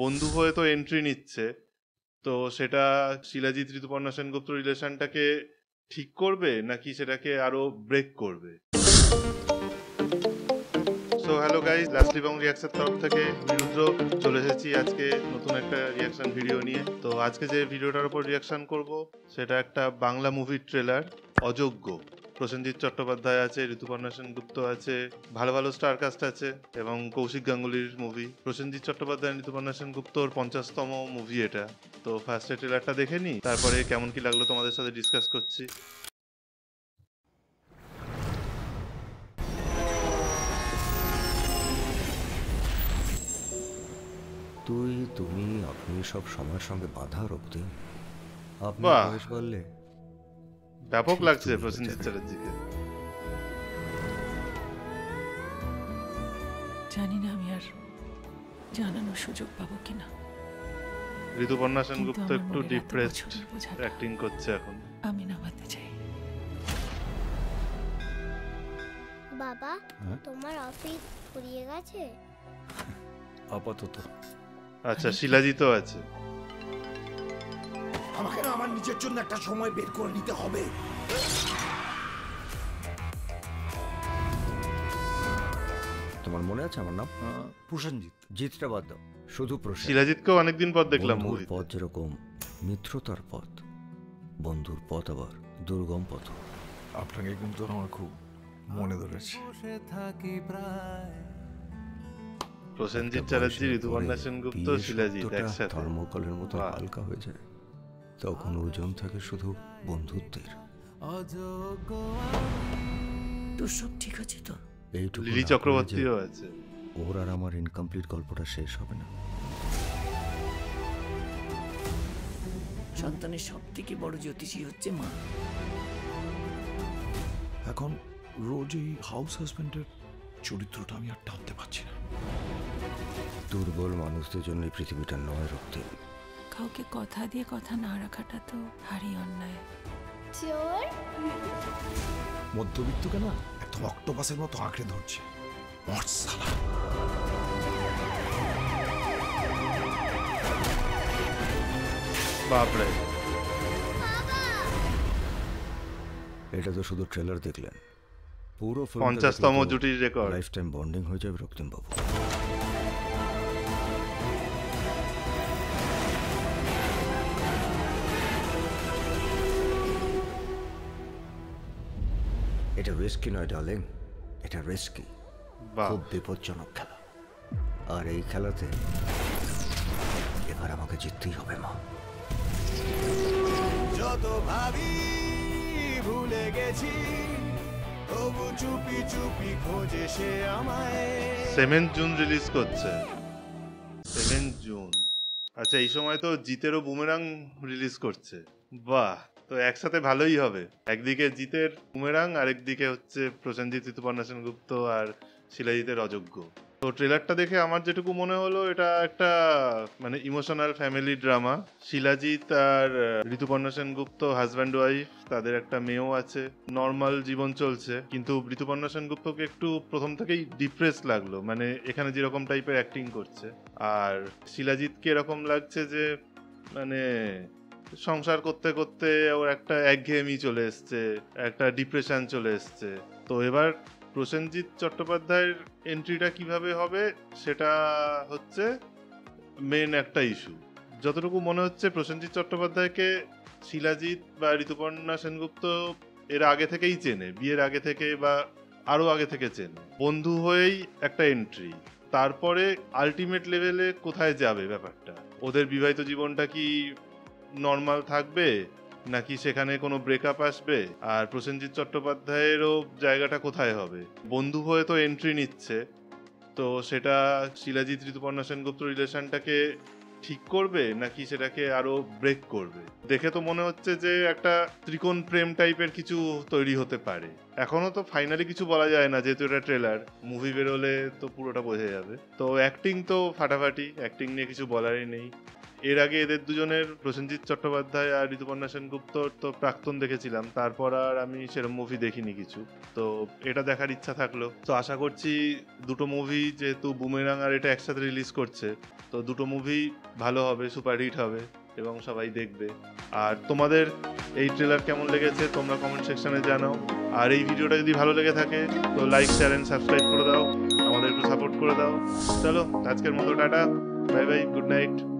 বন্ধু হয়ে তো এন্ট্রি নিচ্ছে, তো সেটা শিলাজিৎ ঋতুপর্ণা সেনগুপ্ত রিলেশনটাকে ঠিক করবে নাকি সেটাকে আরো ব্রেক করবে? সো হ্যালো গাইস, লাস্টলি বং রিয়াকশন তরফ থেকে আমি রুদ্র চলে এসেছি আজকে নতুন একটা রিয়াকশন ভিডিও নিয়ে। তো আজকে যে ভিডিওটার উপর রিয়াকশন করব সেটা একটা বাংলা মুভির ট্রেলার, অযোগ্য। প্রসেনজিৎ চট্টোপাধ্যায় আছে, ঋতুপর্ণা সেনগুপ্ত আছে, ভালো ভালো স্টার কাস্ট আছে এবং কৌশিক গাঙ্গুলির মুভি। প্রসেনজিৎ চট্টোপাধ্যায় ঋতুপর্ণা সেনগুপ্তর 50তম মুভি এটা। তো ফার্স্টে ট্রেলারটা দেখে নিই, তারপরে কেমন কি লাগলো তোমাদের সাথে ডিসকাস করছি। তুই তুমি আপনি সব সময়ের সঙ্গে বাধা রক্তি। আপনি বাহ, বয়স বললে ব্যাপক ঠিক লাগছে তুমি প্রসেনজিৎ বেচারা। চ্যাটার্জিকে। জানি না আমি আর জানানোর সুযোগ পাবো কিনা। ঋতুপর্ণা কিন্তু সেনগুপ্ত আমার একটু মনের এত ডিপ্রেসড বছরের বোঝাটা অ্যাক্টিং করছে এখন। আমি নামাতে চাই। বাবা, হ্যাঁ? তোমার অফিস ফুরিয়ে গেছে? আপাতত আচ্ছা, শিলাজিৎও আছে। আমাকে না আমার নিজের জন্য একটা সময় বের করে নিতে হবে। তোমার মনে আছে আমার নাম? প্রসেনজিৎ। জিতটা বাদ দাও, শুধু প্রশ্ন। শিলাজিৎকেও অনেকদিন পর দেখলাম বন্ধুর মুভিতে। পথ যেরকম মিত্রতার পথ, বন্ধুর পথ আবার দুর্গম পথ। আপনাকে কিন্তু আমার খুব মনে ধরেছে। প্রসেনজিৎ চ্যাটার্জি, ঋতুপর্ণা সেনগুপ্ত, শিলাজিৎ একসাথে। ধর্মকলের মতো বাহ। হালকা হয়ে যায়, তখন ওজন থাকে শুধু বন্ধুত্বের। তোর সব ঠিক আছে তো? এইটুকু লিলি না করলে চক্রবর্তীও যে আছে। ওর আর আমার ইনকমপ্লিট গল্পটা শেষ হবে না। সন্তানের সব থেকে বড় জ্যোতিষী হচ্ছে মা। এখন রোজ এই হাউস হাজবেন্ডের চরিত্রটা আমি আর টানতে পারছি না। দুর্বল মানুষদের জন্য এই পৃথিবীটা নয় রক্তে। কাউকে কথা দিয়ে কথা না রাখাটা তো ভারী অন্যায়। চোর? মধ্যবিত্তকে না একদম অক্টোপাসের মতো আঁকড়ে ধরছে। মর্সালা। বাপরে, এটা তো শুধু ট্রেলার দেখলেন, পুরো 50তম জুটির রেকর্ড। লাইফ টাইম বন্ডিং হয়ে যাবে রক্তিম বাবু। এটা রিস্কি নয় ডার্লিং, এটা রিস্কি, বাহ, খুব বিপজ্জনক খেলা। আর এই খেলাতে এবার আমাকে জিততেই হবে মা। যত ভাবি ভুলে গেছি, তবু চুপি চুপি খোঁজে সে আমায়। 7 জুন রিলিজ করছে। 7 জুন। আচ্ছা, এই সময় তো জিতেরও বুমেরাং রিলিজ করছে। বাহ, তো একসাথে ভালোই হবে। একদিকে জিতের বুমেরাং, আরেকদিকে হচ্ছে প্রসেনজিৎ, ঋতুপর্ণা সেনগুপ্ত আর শিলাজিতের অযোগ্য। তো ট্রেলারটা দেখে আমার যেটুকু মনে হলো, এটা একটা মানে ইমোশনাল ফ্যামিলি ড্রামা। শিলাজিৎ আর ঋতুপর্ণা সেনগুপ্ত হাজব্যান্ড ওয়াইফ, তাদের একটা মেয়েও আছে। নর্মাল জীবন চলছে, কিন্তু ঋতুপর্ণা সেনগুপ্তকে একটু প্রথম থেকেই ডিপ্রেস লাগলো, মানে এখানে যেরকম টাইপের অ্যাক্টিং করছে। আর শিলাজিৎকে এরকম লাগছে যে মানে সংসার করতে করতে ওর একটা একঘেয়েমি চলে এসছে, একটা ডিপ্রেশন চলে এসছে। তো এবার প্রসেনজিৎ চট্টোপাধ্যায়ের এন্ট্রিটা কিভাবে হবে সেটা হচ্ছে মেন একটা ইস্যু। যতটুকু মনে হচ্ছে প্রসেনজিৎ চট্টোপাধ্যায়কে শিলাজিৎ বা ঋতুপর্ণা সেনগুপ্ত এর আগে থেকেই চেনে, বিয়ের আগে থেকে বা আরো আগে থেকে চেনে। বন্ধু হয়েই একটা এন্ট্রি, তারপরে আলটিমেট লেভেলে কোথায় যাবে ব্যাপারটা? ওদের বিবাহিত জীবনটা কি নর্মাল থাকবে নাকি সেখানে কোনো ব্রেকআপ আসবে? আর প্রসেনজিৎ চট্টোপাধ্যায়েরও জায়গাটা কোথায় হবে? বন্ধু হয়ে তো এন্ট্রি নিচ্ছে, তো সেটা শিলাজিৎ ঋতুপর্ণা সেনগুপ্ত রিলেশনটাকে ঠিক করবে নাকি সেটাকে আরো ব্রেক করবে? দেখে তো মনে হচ্ছে যে একটা ত্রিকোণ প্রেম টাইপের কিছু তৈরি হতে পারে। এখনো তো ফাইনালি কিছু বলা যায় না, যেহেতু এটা ট্রেলার। মুভি বেরোলে তো পুরোটা বোঝা যাবে। তো অ্যাক্টিং তো ফাটাফাটি, অ্যাক্টিং নিয়ে কিছু বলারই নেই। এর আগে এদের দুজনের, প্রসেনজিৎ চট্টোপাধ্যায় আর ঋতুপর্ণা সেনগুপ্তর তো প্রাক্তন দেখেছিলাম, তারপর আর আমি সেরকম মুভি দেখিনি কিছু। তো এটা দেখার ইচ্ছা থাকলো। তো আশা করছি দুটো মুভি, যেহেতু বুমেরাং আর এটা একসাথে রিলিজ করছে, তো দুটো মুভি ভালো হবে, সুপারহিট হবে এবং সবাই দেখবে। আর তোমাদের এই ট্রেলার কেমন লেগেছে তোমরা কমেন্ট সেকশনে জানাও। আর এই ভিডিওটা যদি ভালো লেগে থাকে তো লাইক, শেয়ার এন্ড সাবস্ক্রাইব করে দাও, আমাদের একটু সাপোর্ট করে দাও। চলো আজকের মতো tata, bye bye, good night.